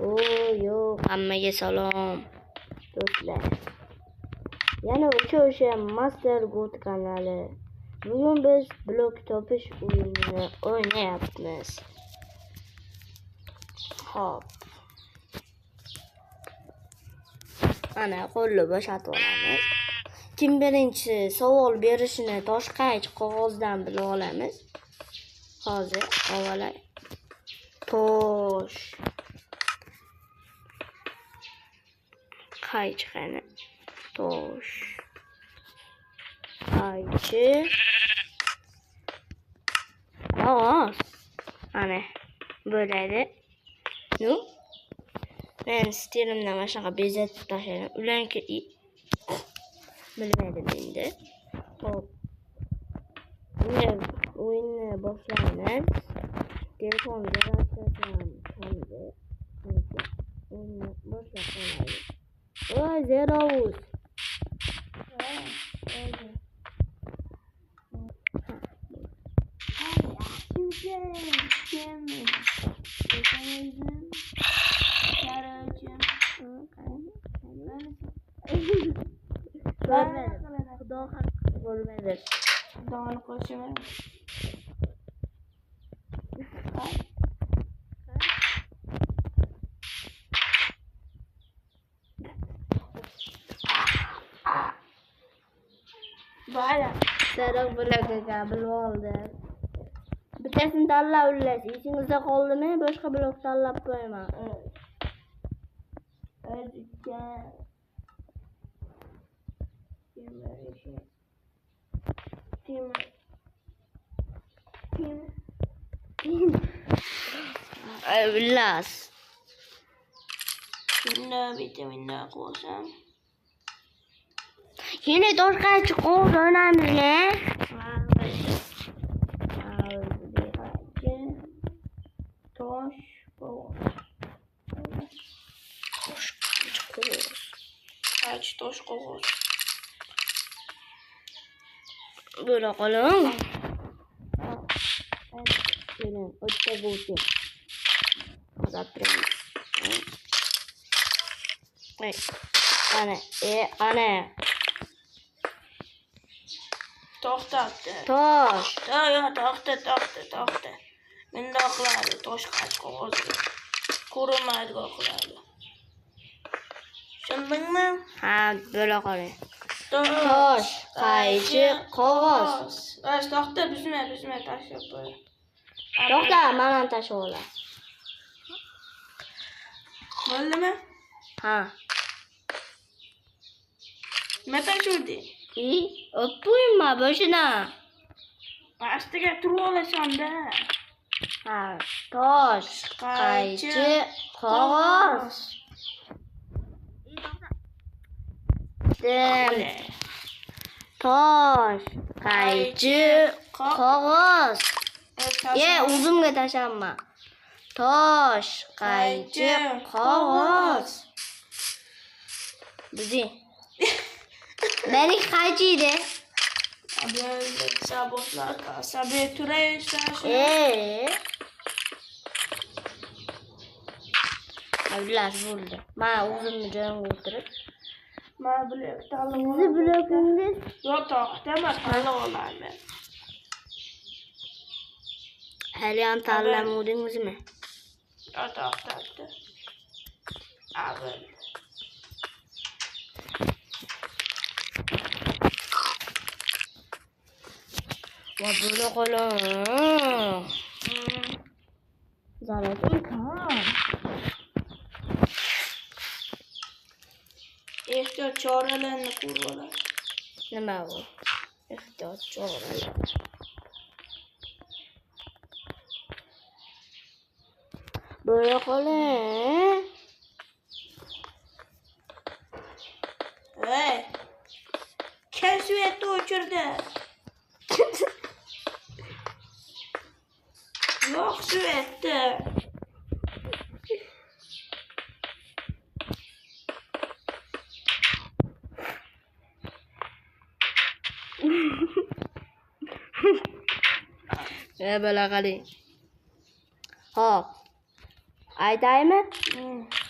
Yo'q, hammaga salom do'stlar. Yana o'sha Master Good kanali. Bugun biz blok topish o'yinini o'ynayapmiz. Hop. Ana qo'lni bo'shatib olamiz. Kim birinchi savol berishini toshqach qog'ozdan bilib olamiz. Hozir avvalay tosh qaychi qani tosh qaychi qog'oz ana bo'ladi. Nu men stilimdan mana shunaqa bezatib tashladim. Ularniki bilmaydim endi. Hop. O'yinni boshlaymiz. Telefon zaryadkasini qildi. O'yinni boshlab qo'yamiz. Voy, Zerovuz. Xudo haqqi bo'lmaydi. Xudoni qo'shaman. Bana sarı blokga bilib oldi. Bittasini tanlab olasiz. Esingizda qoldimi? Boshqa blok tanlab qo'yaman. Billas. Shunda vitaminni qo'sham. Yine toshqach qog'oz o'ynamizmi? Tosh qog'oz. Tosh qog'oz. Böyle qoling. Keling, o'tda bo'lsin. Zaprem. Ana. To'xtatdi. Tosh. To'xta. Mundoqladi, toshqach qog'ozga. Ko'rinmaydi qiladi. Tushundingmi? Ha, bo'la qoling. Tosh, qaychi, qog'oz. To'xta, bizma tashlab qo'y. To'xta, men ham tashlab olaman. Bo'ldimi? Ha. Nima tashlading? O'tmayma boshina. Pastiga turib olasan-da. Ha, tosh, qaychi, qog'oz. Tosh, qaychi, qog'oz. O'zimga tashlama. Tosh, qaychi, qog'oz. Bizi. Meni qaychiydi. Sabotlar sabiy turaysan. Avlar bo'ldi. Men o'zimni joyimga o'tirib men blok tanlab olaman. Siz blokingiz? Yo'q, to'xta, men tanlab olaman. Hali ham tanlamadingizmi? Yo'q, to'xtatdi. Avval. Va böyle qoling. Zalatim kam. Ehtiyot choralarini ko'rib olasiz. Nima bu? Ehtiyot choralari. Böyle qoling. Hey. Kim svetni o'chirdi? Yo'q, svetni. Böyle qaling. Hop. Aytaymi?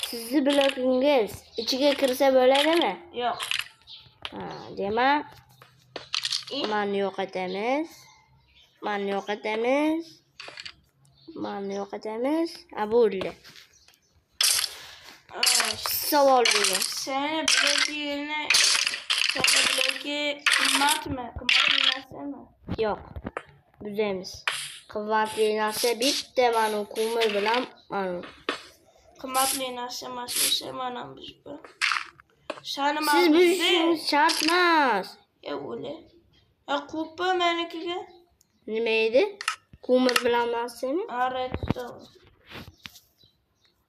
Sizni blokingiz ichiga kirsa bo'ladimi? Yo'q. Ha, demak, mana yo'qotamiz. Mana yo'qotamiz. Ha, bo'ldi. Savol bering. Seni bloki qimmatmi? Qimmatli narsami? Yo'q. Buzamiz. Qimmatli narsa bitta mana ko'mir bilan mana. Qimmatli narsa emas, mana bu. Sani Siz buzishingiz shart emas. O'le. Qupa menikiga. Nima edi? Ko'mir bilan narsami? Redstone.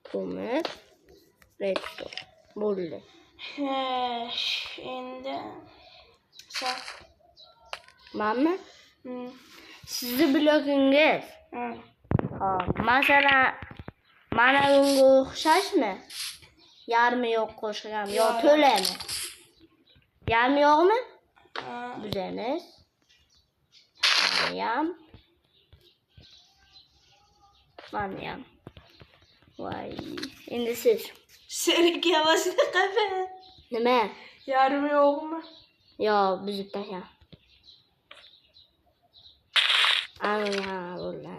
Ko'mir. Redstone. Bo'ldi. Endi saq. Manmi? Sizni blokingiz. Hop, masalan, mana bunga o'xshashmi? Yarmi yo'q qo'shgan yo to'lami? Yarmi yo'qmi? Buzamiz. Mana ham. Voy, endi siz. Senik yavasida qafa. Nima? Yarmi yo'qmi? Yo, buzib tashlang. Ana, bo'ldi.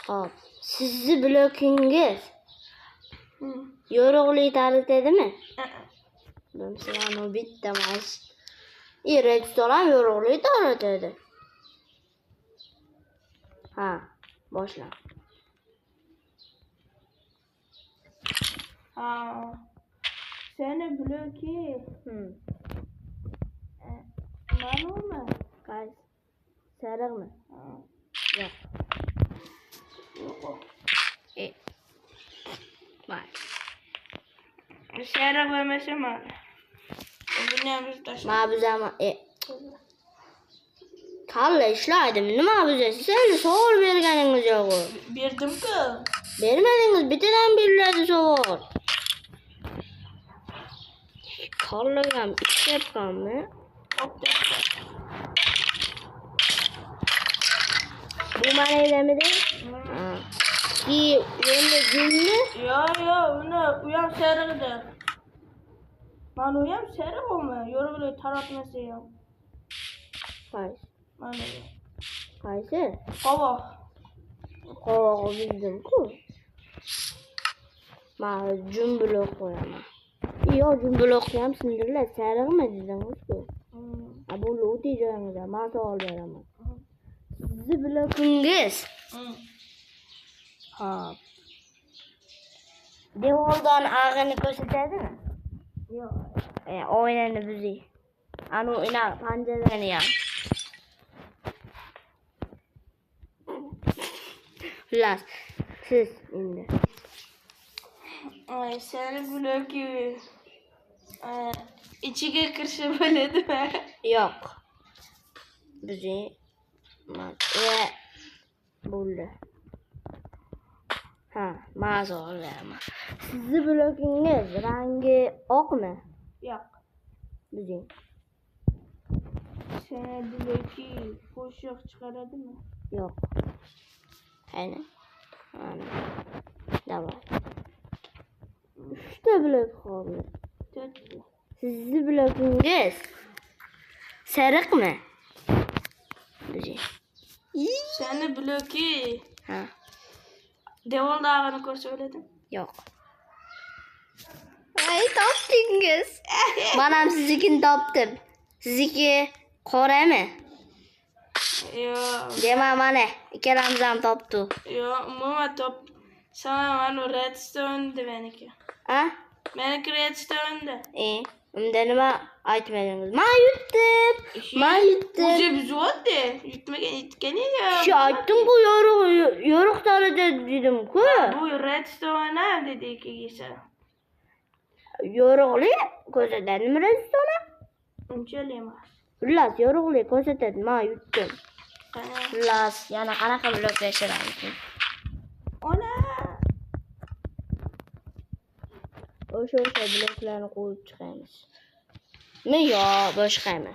Hop, sizni blokingiz yorug'lik taratadimi? Masalan, u bitta emas. Redstone ham yorug'lik taratadi. Ha, boshla. Seni bloki. Ma'lummi? Qaysi? Sariqmi? Yo'q. Mayli. Sariq bo'lmasa mana. Buni ham tashlab. Ma buzaman. Kalla ishlaydimi? Nima buzasiz? Siz savol berganingiz yo'q. Berdim-ku. Bermadingiz, bittadan beriladi savol. Kallaga ham ishlayapmanmi? Bu mana elamidi? Ha. Ki endi gulni? Yo'q, u ham sariqda. Mana u ham sariqmi? Yorug'lik taratmasa ham. Qaysi? Mana. Qaysi? Qovoq. Qovoq bizdim-ku. Mana jumblok qo'yaman. Yo'q, jumblokni ham sindirlar. Sariqmi dedingiz-ku? Ha, bu o'ti joyingizda. Men savol beraman. Sizni blokingiz. Hop. Devordan ag'ini ko'rsatadimi? Yo'q. Oynani buzing. Anu ina panjarani ham. Xullas, siz endi. Seni bloki ichiga kirsa bo'ladimi? Yo'q. Buzing. Bo'ldi. Ha, ma'zurlar. Sizni blokingiz rangi oqmi? Yo'q. Buzing. Seni bloki qo'shiq chiqaradimi? Yo'q. Qani? Mana. Davay. 3 ta blok qoldi. 4 ta. Sizni blokingiz sariqmi? Buzing. Seni bloki Ha. devorda ag'ini ko'rsa bo'ladimi? Yo'q. Ay, topdingiz. Men ham siznikini topdim. Sizniki qorami? Yo'q. Demak, mana ikkalamiz ham topdik. Yo'q, umuman sana mana redstone meniki. Ha? Meniki redstone. Unda nima aytmadingiz? Men yutdim. O'zi buzdi. Yutmagan. Shu aytdim-ku, yo'ruq tarada dedim-ku. Bu redstone dedikisa. Yo'ruqlik ko'rsatadimi redstone? Unchalik emas. Xullas, yo'ruqlik ko'rsatadi. Men yutdim. Xullas, yana qanaqa blok yashiramiz? Ona. O'sha bloklarni qo'yib chiqamiz. Men yo'q, boshqami?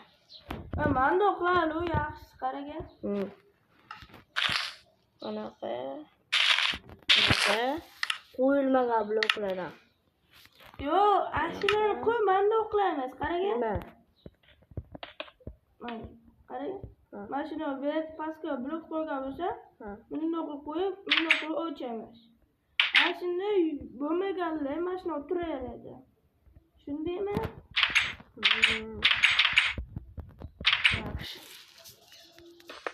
Manda qilal, u yaxshi qaragan. Anaqa. Bunaqa qo'yilmagan bloklardan. Yo'q, ashularni qo'y, menda o'qlaymiz. Qarang. Nima? Mana, qarang. Ha. Mana shuni bet pastga blok qo'ygan bo'lsa, Ha. bundoq qilib qo'yib, bundoq qilib o'lchaymiz. Ana shunday bo'lmaganlar mana shuni o'tiraveradi. Shundaymi? Yaxshi.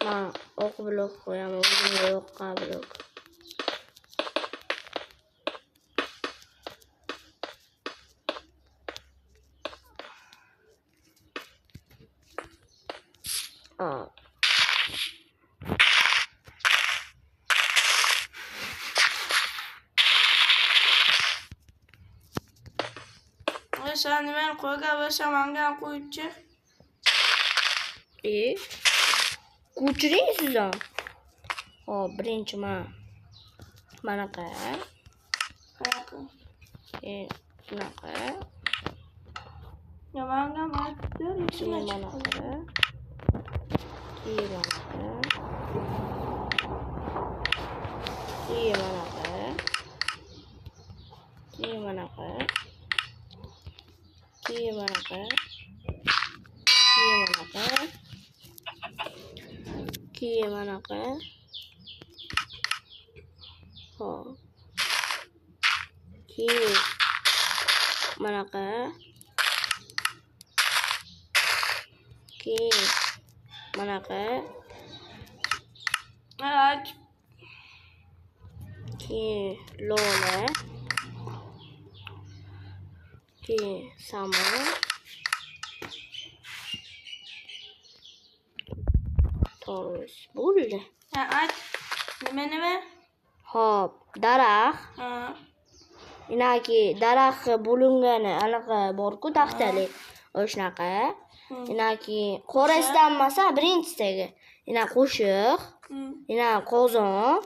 Men o'q blok qo'yaman, o'zimga yo'qqa blok. Sen nimani qo'ygan bo'lsam, menga ham qo'yibchi. Ko'chiring siz ham. Hop, birinchi manaqa. Qayoqqa? Bunaqa. Yo, menga ham aytdir, ishimga chiqdi. Keyin manaqa. Hop. Keyin manaqa. Aç. Keyin lola. Keyin samon. To'g'ri bo'ldi. Ha, aç. Nima? Hop, daraxt. Ha. Inaki daraxt bo'lingani anaqa bor-ku taxtalik. O'shanaqa. Inaki qo'rasdanmasa birinchisidagi. Ina qo'shiq. Ina qozon.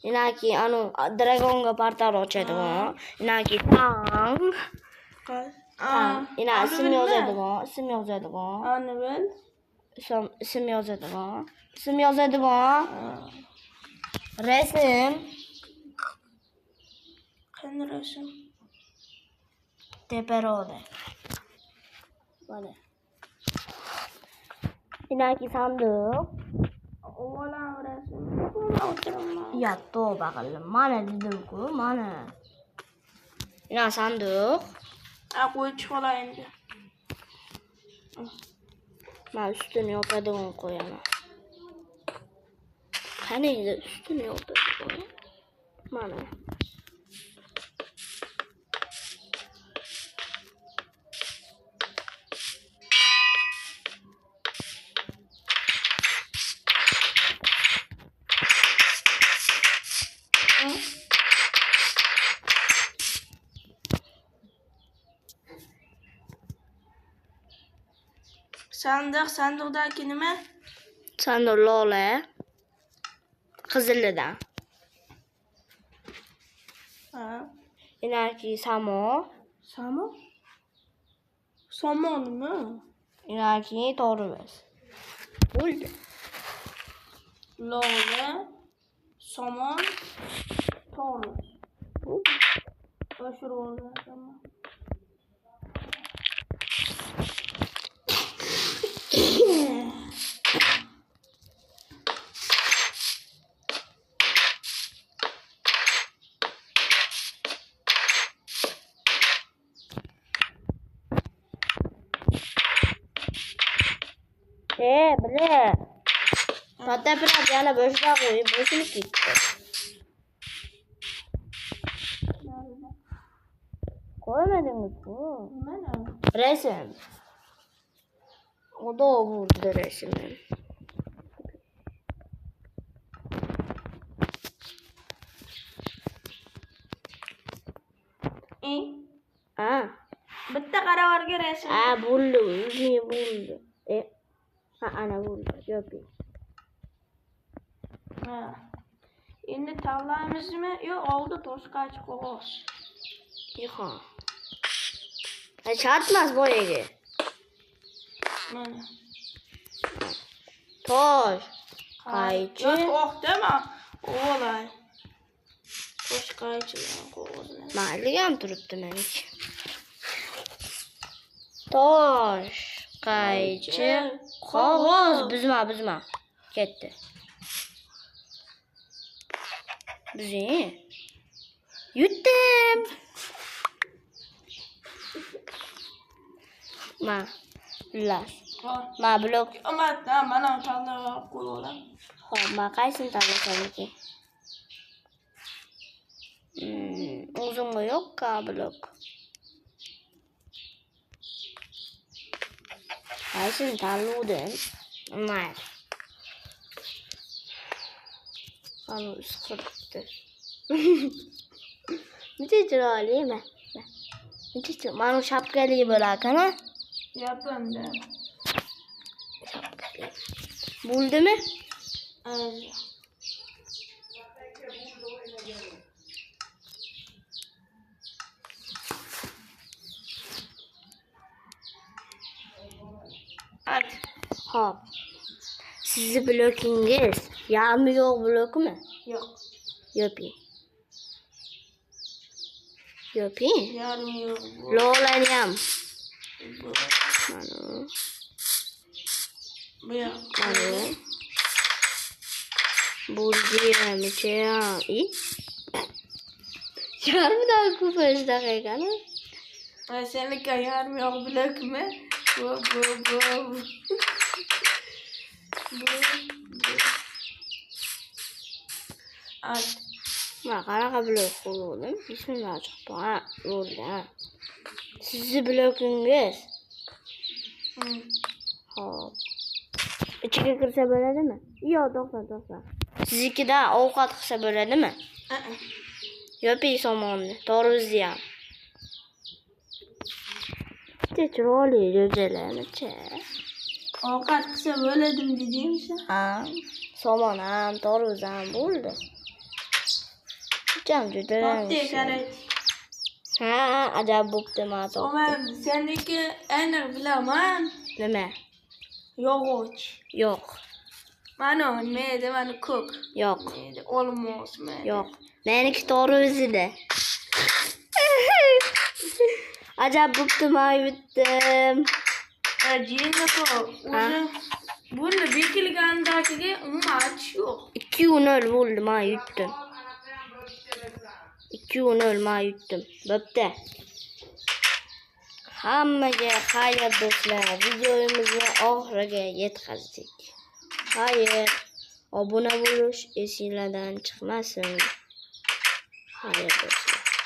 Inaki anu dragonga portal ochadigan. Inaki tang. Ina ism yozadigan. Ani bil. Ism yozadigan. Resim. Qanday rasm? Teperode. Mana. Inaki sanduq. Oğlan rasm. Buna oturaman. Ya tövbe qildim. Mana dedim-ku, mana. Ina sanduq. Ha, qo'yib chiqolar endi. Men ustini yopadigan qo'yaman. Qani edi ustini yopadigan? Mana. Sanduqdagi nima? Sanduq lola. Qizilidan. Ha. Inaki samo. Somonmi? Inaki to'g'rimiz. Bo'ldi. Lola, somon, to'g'ri. Oshirib oldim. Bile. Hatta biraz yana boşluğa koyup boşunu gitti. Koymadınız mı? Resim. O da o vurdu resmi. Ha. Bitta qaravarga resim. Ha, buldu. Uzun buldu. Ha, ana buldu. Yapayım. Ha. Endi tanlaymizmi? Yo'q, oldi to'sqach qog'oz. Yo'q. Çarpmaz boyaga. Mana. Tosh. Qaychi. Yo'q, dema. O'g'lay. Tosh qaychi qog'ozni. Mayli ham turibdi meniki. Tosh, qaychi, qog'oz. Buzma. Ketdi. Buzing. Yutdim. Ma blok. Mana tanlab qo'yaman. Xo'p, men qaysini tanlasam ekan? O'zimga yo'q-ku blok. Qaysini tanladim? Mayli. Ana isqiribdi. Nima chiroylimi? Mana shapkali bo'lar-kana? Yapanda. Bo'ldimi? Hop. Sizni blokingiz yarmi yo'q blokmi? Yo'q. Yoping. Yarmi yo'q. Lolani ham. Bu yoq. Mana. Bo'ldi ham. Yarmidan ko'p daqiqani. Seniki yarmi yo'q blokmi? Bu. Ma qanaqa blok qo'ydim? Bismillah chiqdi. Ha, bo'ldi. Sizni blokingiz. Hop. Ichiga kirsa bo'ladimi? Yo'q, to'xta. Siznikida ovqat qilsa bo'ladimi? Yoping somonni, to'g'rizni ham. Chiroyli jo'jalarni-chi. Ovqat qilsa bo'ladim dedingmi? Ha, somon ham, to'g'riz ham bo'ldi. Jam jo'jalarni. Ha, ajab bo'pti men topdim. Men seniki aniq bilaman. Nima? Yog'och. Yo'q. Mana meyda, mana ko'k. Yo'q. Meyda olmos meyda. Yo'q. Meniki to'g'rizida. Ajab bo'pti, men yutdim. Jinni ko'p. Buni bekilgandagiga umuman achish yo'q. 2-0 bo'ldi, men yutdim. 2-0 men yutdim. Bo'pti. Hammaga xayr do'stlar. Videomizni oxiriga yetkazdik. Xayr. Obuna bo'lish esingizdan chiqmasin. Xayr do'stlar.